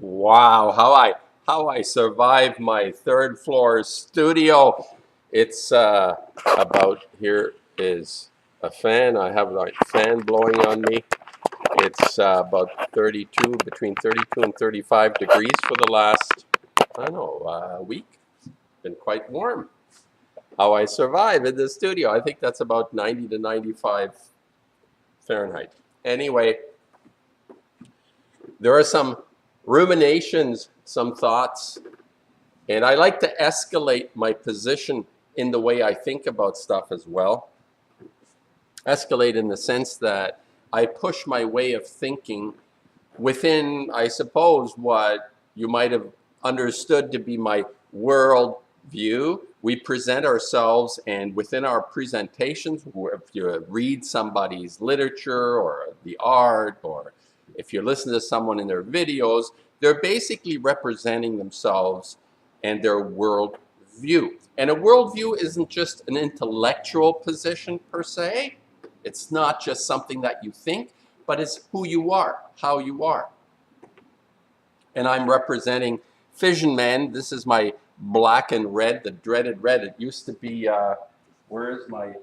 Wow, how I survived my third floor studio. It's about here is a fan. I have a fan blowing on me. It's about 32, between 32 and 35 degrees for the last, I don't know, week. It's been quite warm. How I survive in the studio. I think that's about 90 to 95 Fahrenheit. Anyway, there are some ruminations, some thoughts, and I like to escalate my position in the way I think about stuff as well. Escalate in the sense that I push my way of thinking within, I suppose, what you might have understood to be my world view. We present ourselves, and within our presentations, if you read somebody's literature or the art, or if you listen to someone in their videos, they're basically representing themselves and their world view. And a worldview isn't just an intellectual position per se. It's not just something that you think, but it's who you are, how you are. And I'm representing Fission Man. This is my black and red, the dreaded red. It used to be, where's my,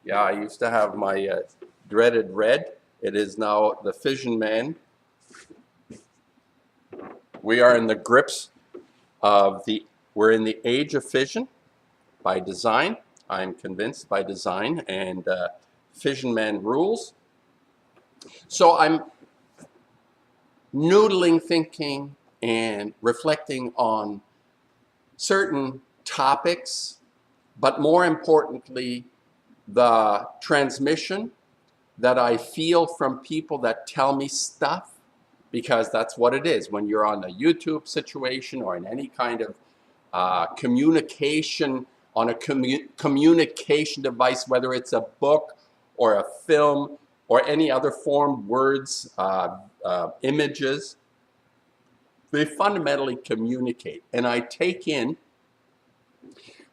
yeah, I used to have my dreaded red. It is now the Fission Man. We are in the grips of we're in the age of fission by design. I'm convinced by design, and Fission Man rules. So I'm noodling, thinking, and reflecting on certain topics, but more importantly, the transmission that I feel from people that tell me stuff, because that's what it is. When you're on a YouTube situation or in any kind of communication on a communication device, whether it's a book or a film or any other form, words, images, they fundamentally communicate. And I take in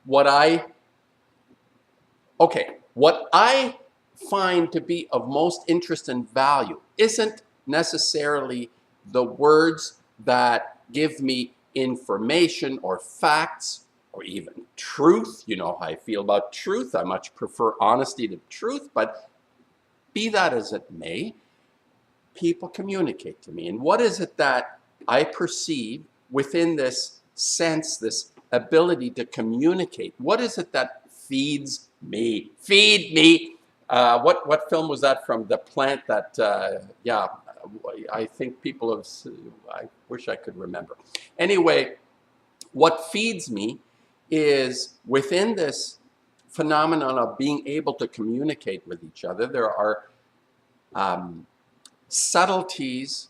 what I find to be of most interest and value isn't necessarily the words that give me information or facts or even truth. You know how I feel about truth. I much prefer honesty to truth, but be that as it may, people communicate to me. And what is it that I perceive within this sense, this ability to communicate? What is it that feeds me? Feed me. What film was that from? The plant that, yeah, I think people have, I wish I could remember. Anyway, what feeds me is within this phenomenon of being able to communicate with each other, there are subtleties,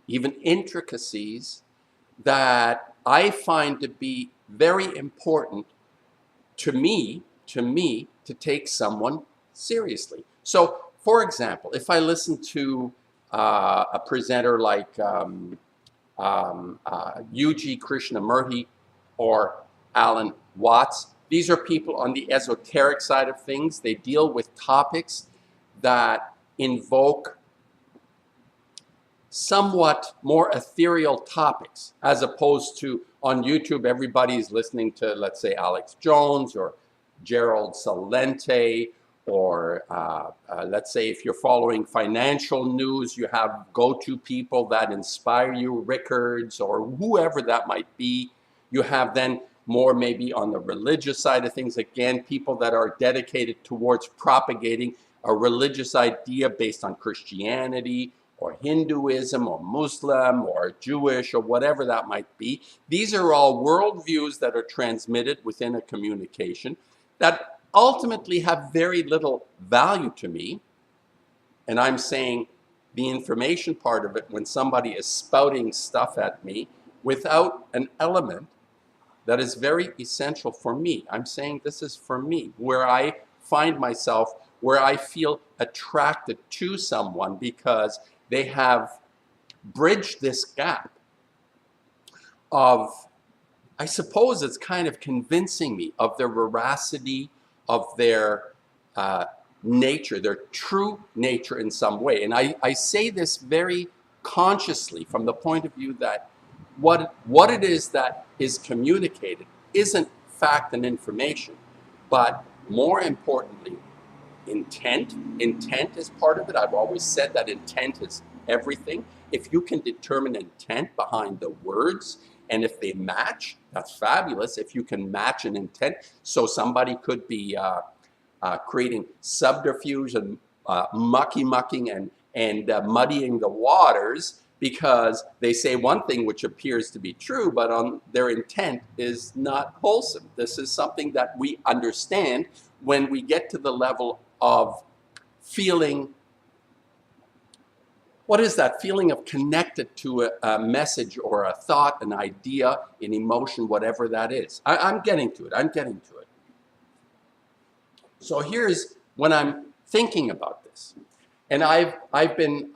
even intricacies, that I find to be very important to me to take someone seriously. So, for example, if I listen to a presenter like U.G. Krishnamurti or Alan Watts, these are people on the esoteric side of things. They deal with topics that invoke somewhat more ethereal topics, as opposed to on YouTube, everybody's listening to, let's say, Alex Jones or Gerald Salente, or let's say if you're following financial news, you have go-to people that inspire you, Rickards or whoever that might be. You have then more maybe on the religious side of things, again, people that are dedicated towards propagating a religious idea based on Christianity or Hinduism or Muslim or Jewish or whatever that might be. These are all worldviews that are transmitted within a communication that ultimately have very little value to me. And I'm saying the information part of it, when somebody is spouting stuff at me without an element that is very essential for me. I'm saying this is for me, where I find myself, where I feel attracted to someone because they have bridged this gap of, I suppose it's kind of convincing me of their veracity, of their nature, their true nature in some way. And I say this very consciously from the point of view that what it is that is communicated isn't fact and information, but more importantly, intent. Intent is part of it. I've always said that intent is everything. If you can determine intent behind the words, and if they match, that's fabulous. If you can match an intent, so somebody could be creating subterfuge and mucking and muddying the waters because they say one thing which appears to be true, but their intent is not wholesome. This is something that we understand when we get to the level of feeling. What is that feeling of connected to a message or a thought, an idea, an emotion, whatever that is? I'm getting to it. I'm getting to it. So here's when I'm thinking about this, and I've been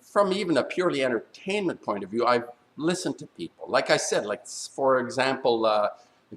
from even a purely entertainment point of view, I've listened to people. Like I said, like for example,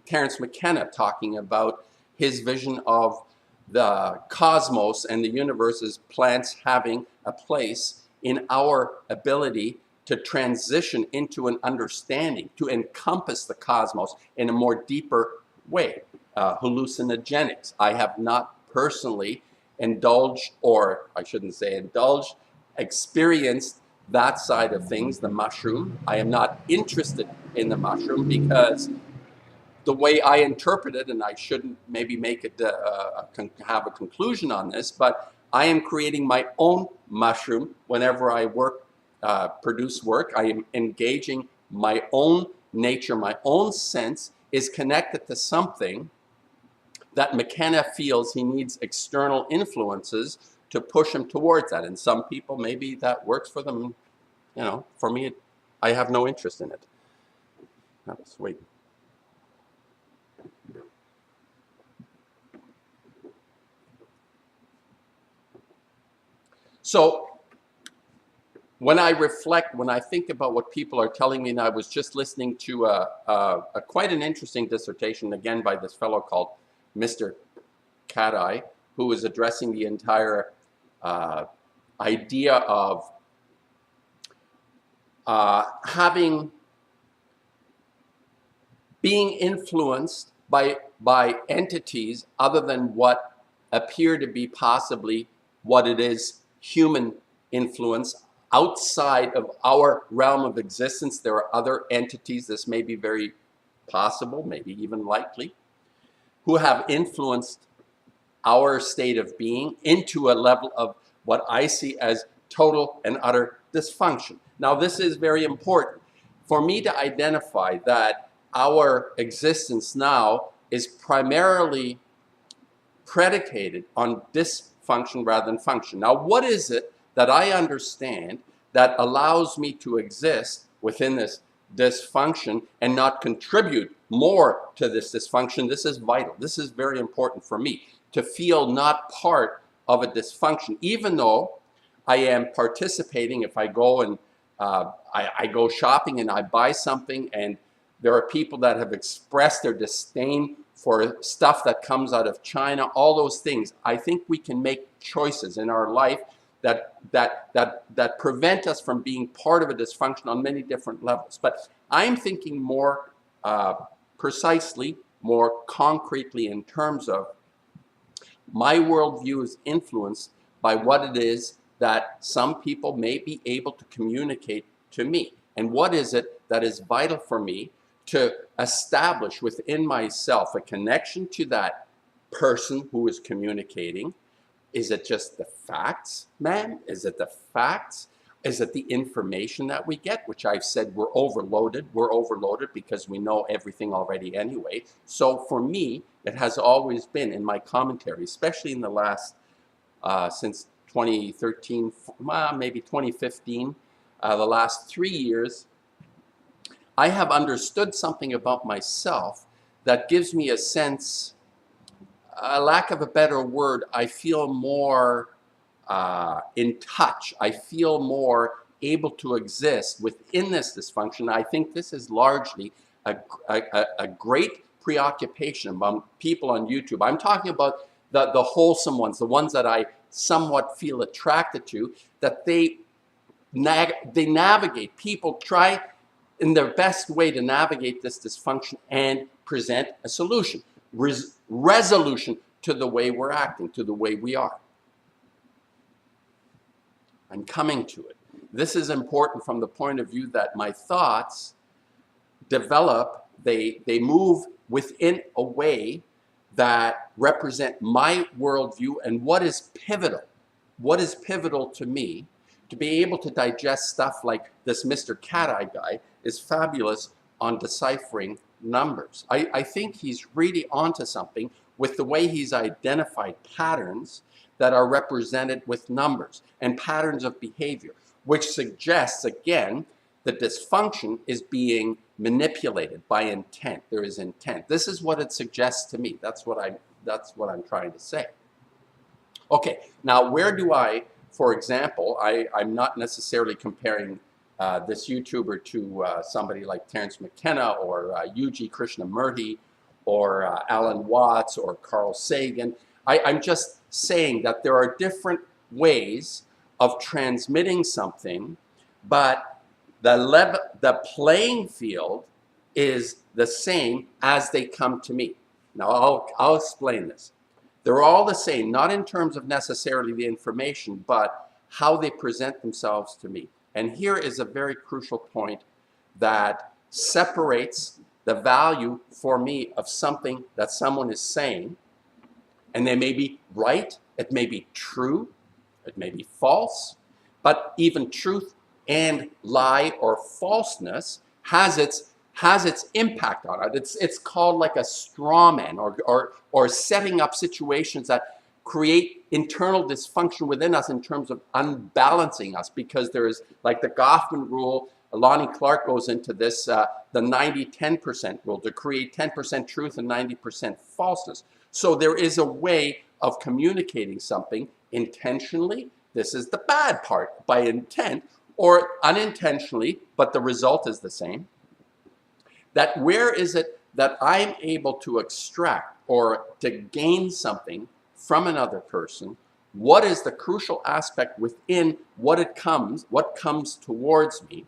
Terence McKenna talking about his vision of the cosmos and the universe as plants having a place in our ability to transition into an understanding, to encompass the cosmos in a more deeper way. Hallucinogenics. I have not personally indulged, or I shouldn't say indulged, experienced that side of things, the mushroom. I am not interested in the mushroom because the way I interpret it, and I shouldn't maybe make it have a conclusion on this, but I am creating my own mushroom whenever I work, produce work. I am engaging my own nature, my own sense is connected to something that McKenna feels he needs external influences to push him towards that. And some people, maybe that works for them. You know, for me, I have no interest in it. Oh, sweet. So when I reflect, when I think about what people are telling me, and I was just listening to quite an interesting dissertation, again, by this fellow called Mr. Cat-Eye, who was addressing the entire idea of being influenced by entities other than what appear to be possibly what it is, human influence outside of our realm of existence. There are other entities, this may be very possible, maybe even likely, who have influenced our state of being into a level of what I see as total and utter dysfunction. Now, this is very important for me to identify that our existence now is primarily predicated on dysfunction rather than function. Now, what is it that I understand that allows me to exist within this dysfunction and not contribute more to this dysfunction? This is vital. This is very important for me, to feel not part of a dysfunction, even though I am participating. If I go and I go shopping and I buy something, and there are people that have expressed their disdain for stuff that comes out of China, all those things. I think we can make choices in our life that prevent us from being part of a dysfunction on many different levels. But I'm thinking more precisely, more concretely in terms of my worldview is influenced by what it is that some people may be able to communicate to me. And what is it that is vital for me to establish within myself a connection to that person who is communicating? Is it just the facts, man? Is it the facts? Is it the information that we get, which I've said we're overloaded? We're overloaded because we know everything already anyway. So for me, it has always been in my commentary, especially in the last, since 2013, maybe 2015, the last 3 years, I have understood something about myself that gives me a sense, a lack of a better word, I feel more in touch. I feel more able to exist within this dysfunction. I think this is largely a great preoccupation among people on YouTube. I'm talking about the wholesome ones, the ones that I somewhat feel attracted to, that they they navigate. People try in their best way to navigate this dysfunction and present a solution, resolution to the way we're acting, to the way we are. I'm coming to it. This is important from the point of view that my thoughts develop, they move within a way that represent my worldview and what is pivotal to me to be able to digest stuff like this Mr. Cat-Eye guy is fabulous on deciphering numbers. I think he's really onto something with the way he's identified patterns that are represented with numbers and patterns of behavior, which suggests, again, the dysfunction is being manipulated by intent. There is intent. This is what it suggests to me. That's what I'm trying to say. Okay, now where do I, for example, I'm not necessarily comparing this YouTuber to somebody like Terence McKenna or Yuji Krishnamurti or Alan Watts or Carl Sagan. I'm just saying that there are different ways of transmitting something, but the playing field is the same as they come to me. Now I'll explain this. They're all the same, not in terms of necessarily the information, but how they present themselves to me. And here is a very crucial point that separates the value for me of something that someone is saying. And they may be right, it may be true, it may be false, but even truth and lie or falseness has its impact on it. It's called like a straw man or setting up situations that create internal dysfunction within us in terms of unbalancing us, because there is, like the Goffman rule, Lonnie Clark goes into this, the 90-10% rule, to create 10% truth and 90% falseness. So there is a way of communicating something intentionally. This is the bad part, by intent, or unintentionally, but the result is the same. That where is it that I'm able to extract or to gain something from another person? What is the crucial aspect within what comes towards me?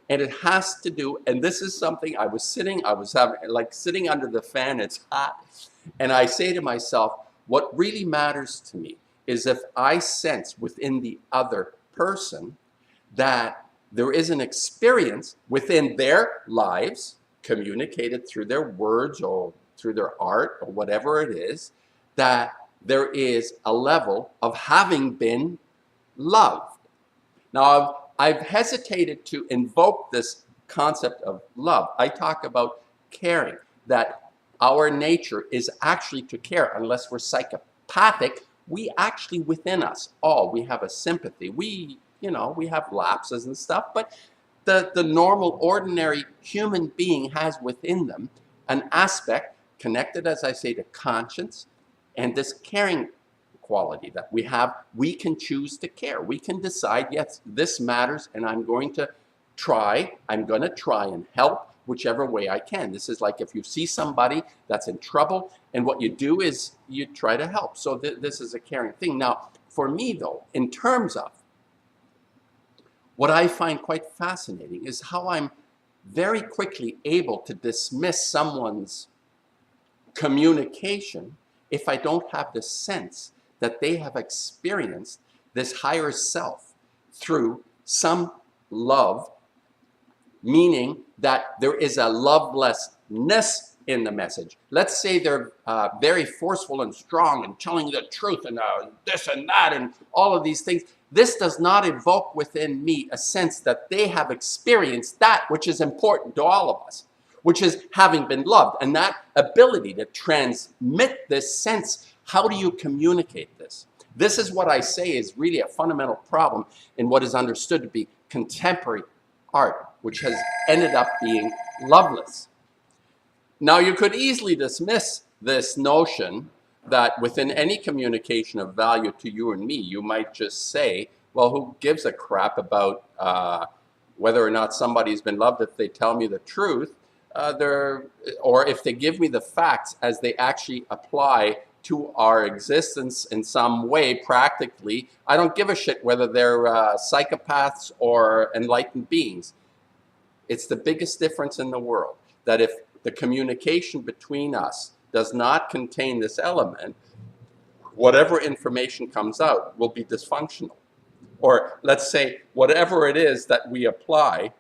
And it has to do, and this is something I was sitting under the fan, it's hot, and I say to myself, what really matters to me is if I sense within the other person that there is an experience within their lives, communicated through their words or through their art or whatever it is, that there is a level of having been loved. Now, I've hesitated to invoke this concept of love. I talk about caring, that our nature is actually to care. Unless we're psychopathic, we actually within us all, we have a sympathy. We have lapses and stuff, but the normal, ordinary human being has within them an aspect connected, as I say, to conscience and this caring quality that we have. We can choose to care. We can decide, yes, this matters, and I'm going to try and help whichever way I can. This is like if you see somebody that's in trouble, and what you do is you try to help. So this is a caring thing. Now, for me though, in terms of what I find quite fascinating is how I'm very quickly able to dismiss someone's communication if I don't have the sense that they have experienced this higher self through some love, meaning that there is a lovelessness in the message. Let's say they're very forceful and strong and telling the truth and this and that and all of these things. This does not evoke within me a sense that they have experienced that which is important to all of us, which is having been loved. And that ability to transmit this sense, how do you communicate this? This is what I say is really a fundamental problem in what is understood to be contemporary art, which has ended up being loveless. Now, you could easily dismiss this notion that within any communication of value to you and me, you might just say, well, who gives a crap about whether or not somebody's been loved if they tell me the truth, or if they give me the facts as they actually apply to our existence in some way, practically. I don't give a shit whether they're psychopaths or enlightened beings. It's the biggest difference in the world, that if the communication between us does not contain this element, whatever information comes out will be dysfunctional. Or let's say whatever it is that we apply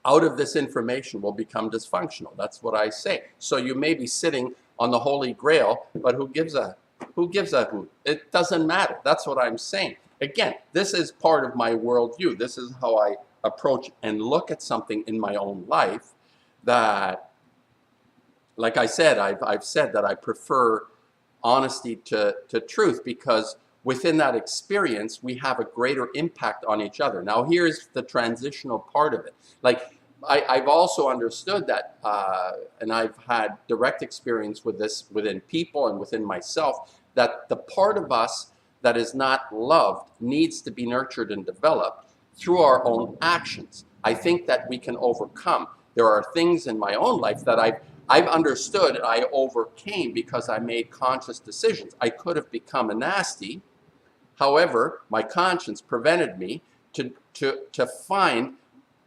out of this information will become dysfunctional. That's what I say. So you may be sitting on the Holy Grail, but who gives a hoot? It doesn't matter. That's what I'm saying. Again, this is part of my worldview. This is how I approach and look at something in my own life, that, like I said, I've said that I prefer honesty to truth, because within that experience, we have a greater impact on each other. Now, here's the transitional part of it. Like, I've also understood that, and I've had direct experience with this within people and within myself, that the part of us that is not loved needs to be nurtured and developed through our own actions. I think that we can overcome. There are things in my own life that I've understood and I overcame because I made conscious decisions. I could have become a nasty. However, my conscience prevented me to find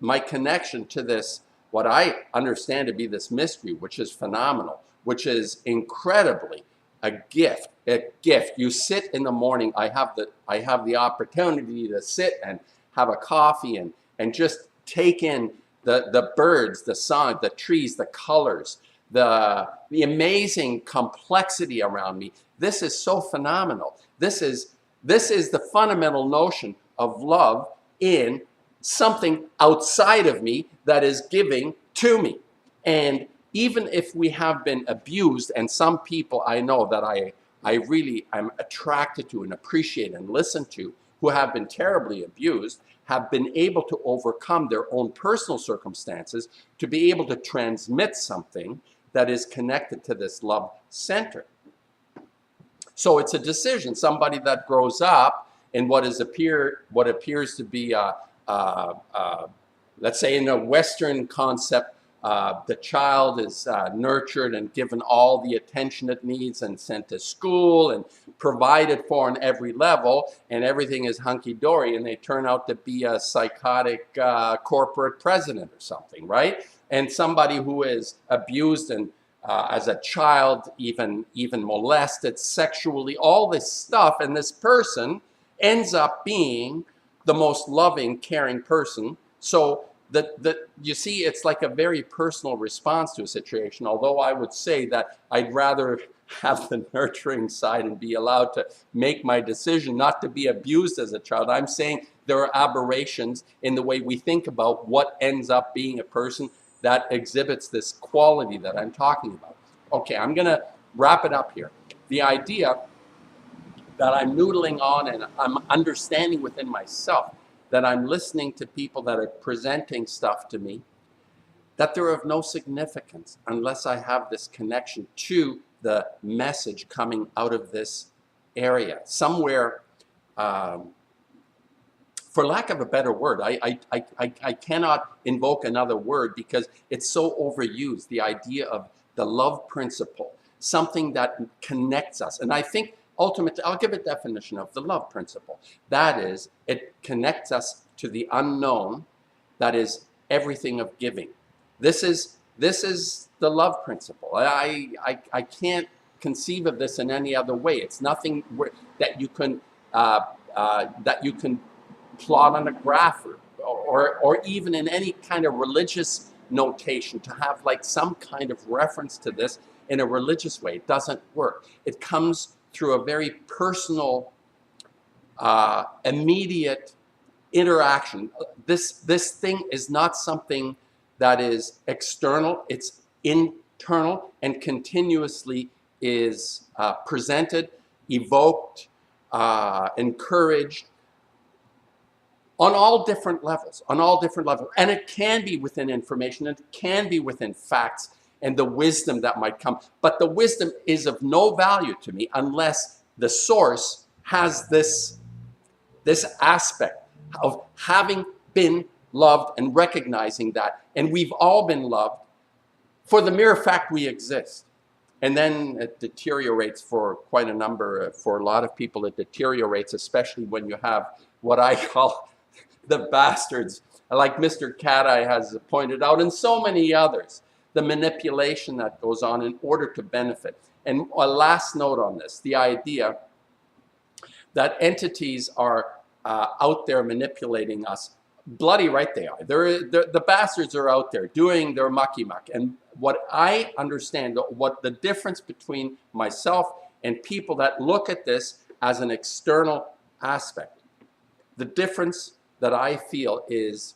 my connection to this, what I understand to be this mystery, which is phenomenal, which is incredibly a gift. A gift. You sit in the morning. I have the opportunity to sit and have a coffee and just take in the birds, the song, the trees, the colors, the amazing complexity around me. This is so phenomenal. This is the fundamental notion of love in something outside of me that is giving to me. And even if we have been abused, and some people I know that I really am attracted to and appreciate and listen to, who have been terribly abused, have been able to overcome their own personal circumstances to be able to transmit something that is connected to this love center. So it's a decision. Somebody that grows up in what appears to be let's say in a Western concept, the child is nurtured and given all the attention it needs and sent to school and provided for on every level, and everything is hunky-dory, and they turn out to be a psychotic corporate president or something, right? And somebody who is abused and as a child, even molested sexually, all this stuff, and this person ends up being the most loving, caring person. So you see, it's like a very personal response to a situation, although I would say that I'd rather have the nurturing side and be allowed to make my decision not to be abused as a child. I'm saying there are aberrations in the way we think about what ends up being a person that exhibits this quality that I'm talking about. Okay, I'm going to wrap it up here. The idea that I'm noodling on and I'm understanding within myself, that I'm listening to people that are presenting stuff to me, that they're of no significance unless I have this connection to the message coming out of this area. Somewhere, for lack of a better word, I cannot invoke another word because it's so overused, the idea of the love principle, something that connects us. And I think ultimately, I'll give a definition of the love principle. That is, it connects us to the unknown, that is everything of giving. This is the love principle. I can't conceive of this in any other way. It's nothing that you can plot on a graph or even in any kind of religious notation to have like some kind of reference to this in a religious way. It doesn't work. It comes through a very personal, immediate interaction. This thing is not something that is external. It's internal and continuously is presented, evoked, encouraged on all different levels, And it can be within information, and it can be within facts and the wisdom that might come. But the wisdom is of no value to me unless the source has this aspect of having been loved and recognizing that. And we've all been loved for the mere fact we exist. And then it deteriorates for quite a number, for a lot of people it deteriorates, especially when you have what I call the bastards, like Mr. Cat-Eye has pointed out, and so many others, the manipulation that goes on in order to benefit. And a last note on this, the idea that entities are out there manipulating us. Bloody right they are. The bastards are out there doing their mucky-muck. And what I understand, what the difference between myself and people that look at this as an external aspect, the difference that I feel is,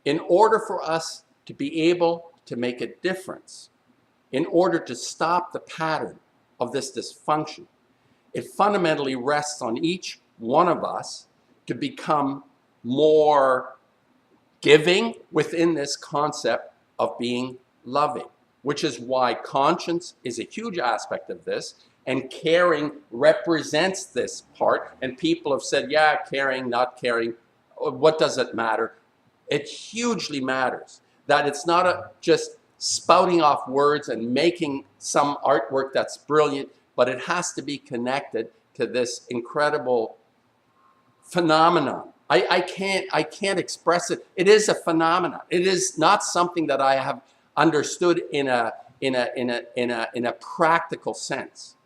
in order for us to be able to make a difference, in order to stop the pattern of this dysfunction, it fundamentally rests on each one of us to become more giving within this concept of being loving, which is why conscience is a huge aspect of this, and caring represents this part. And people have said, yeah, caring, not caring, what does it matter? It hugely matters that it's not just spouting off words and making some artwork that's brilliant, but it has to be connected to this incredible phenomenon. I can't express it. It is a phenomenon. It is not something that I have understood in a practical sense,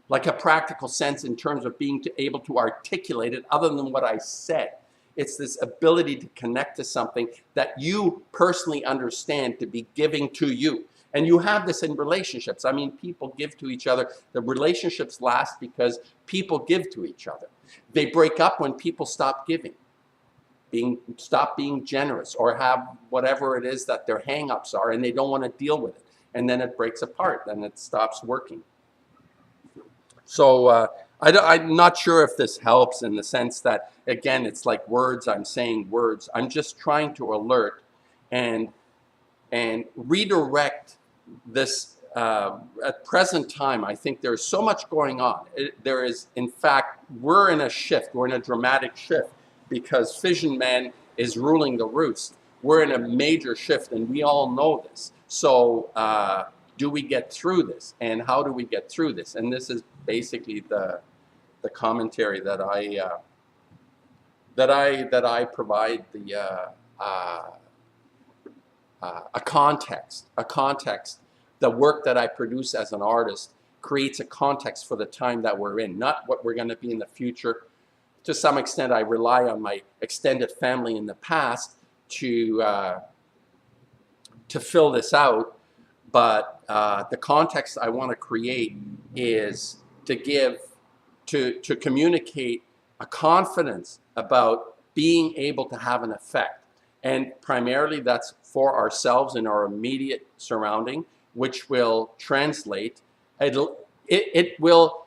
like a practical sense in terms of being able to articulate it other than what I said. It's this ability to connect to something that you personally understand to be giving to you. And you have this in relationships. I mean, people give to each other. The relationships last because people give to each other. They break up when people stop giving, stop being generous, or have whatever it is that their hang-ups are, and they don't want to deal with it. And then it breaks apart, and it stops working. So I'm not sure if this helps, in the sense that, again, it's like words. I'm saying words. I'm just trying to alert and redirect this. At present time, I think there's so much going on. There is, in fact, we're in a shift. We're in a dramatic shift because Fission Man is ruling the roost. We're in a major shift, and we all know this. So do we get through this, and how do we get through this? And this is basically the commentary that I provide, a context. The work that I produce as an artist creates a context for the time that we're in, not what we're going to be in the future. To some extent, I rely on my extended family in the past to fill this out, but the context I want to create is to communicate a confidence about being able to have an effect. And primarily that's for ourselves in our immediate surrounding, which will translate. It will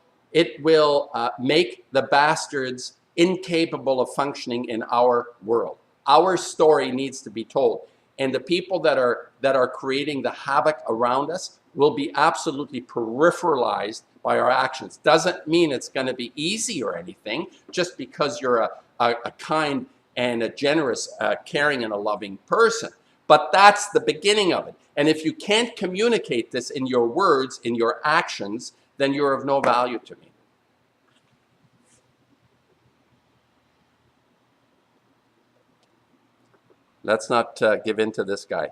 make the bastards incapable of functioning in our world. Our story needs to be told. And the people that are creating the havoc around us will be absolutely peripheralized by our actions. Doesn't mean it's going to be easy or anything, just because you're a kind and a generous, caring and a loving person. But that's the beginning of it. And if you can't communicate this in your words, in your actions, then you're of no value to me. Let's not give in to this guy.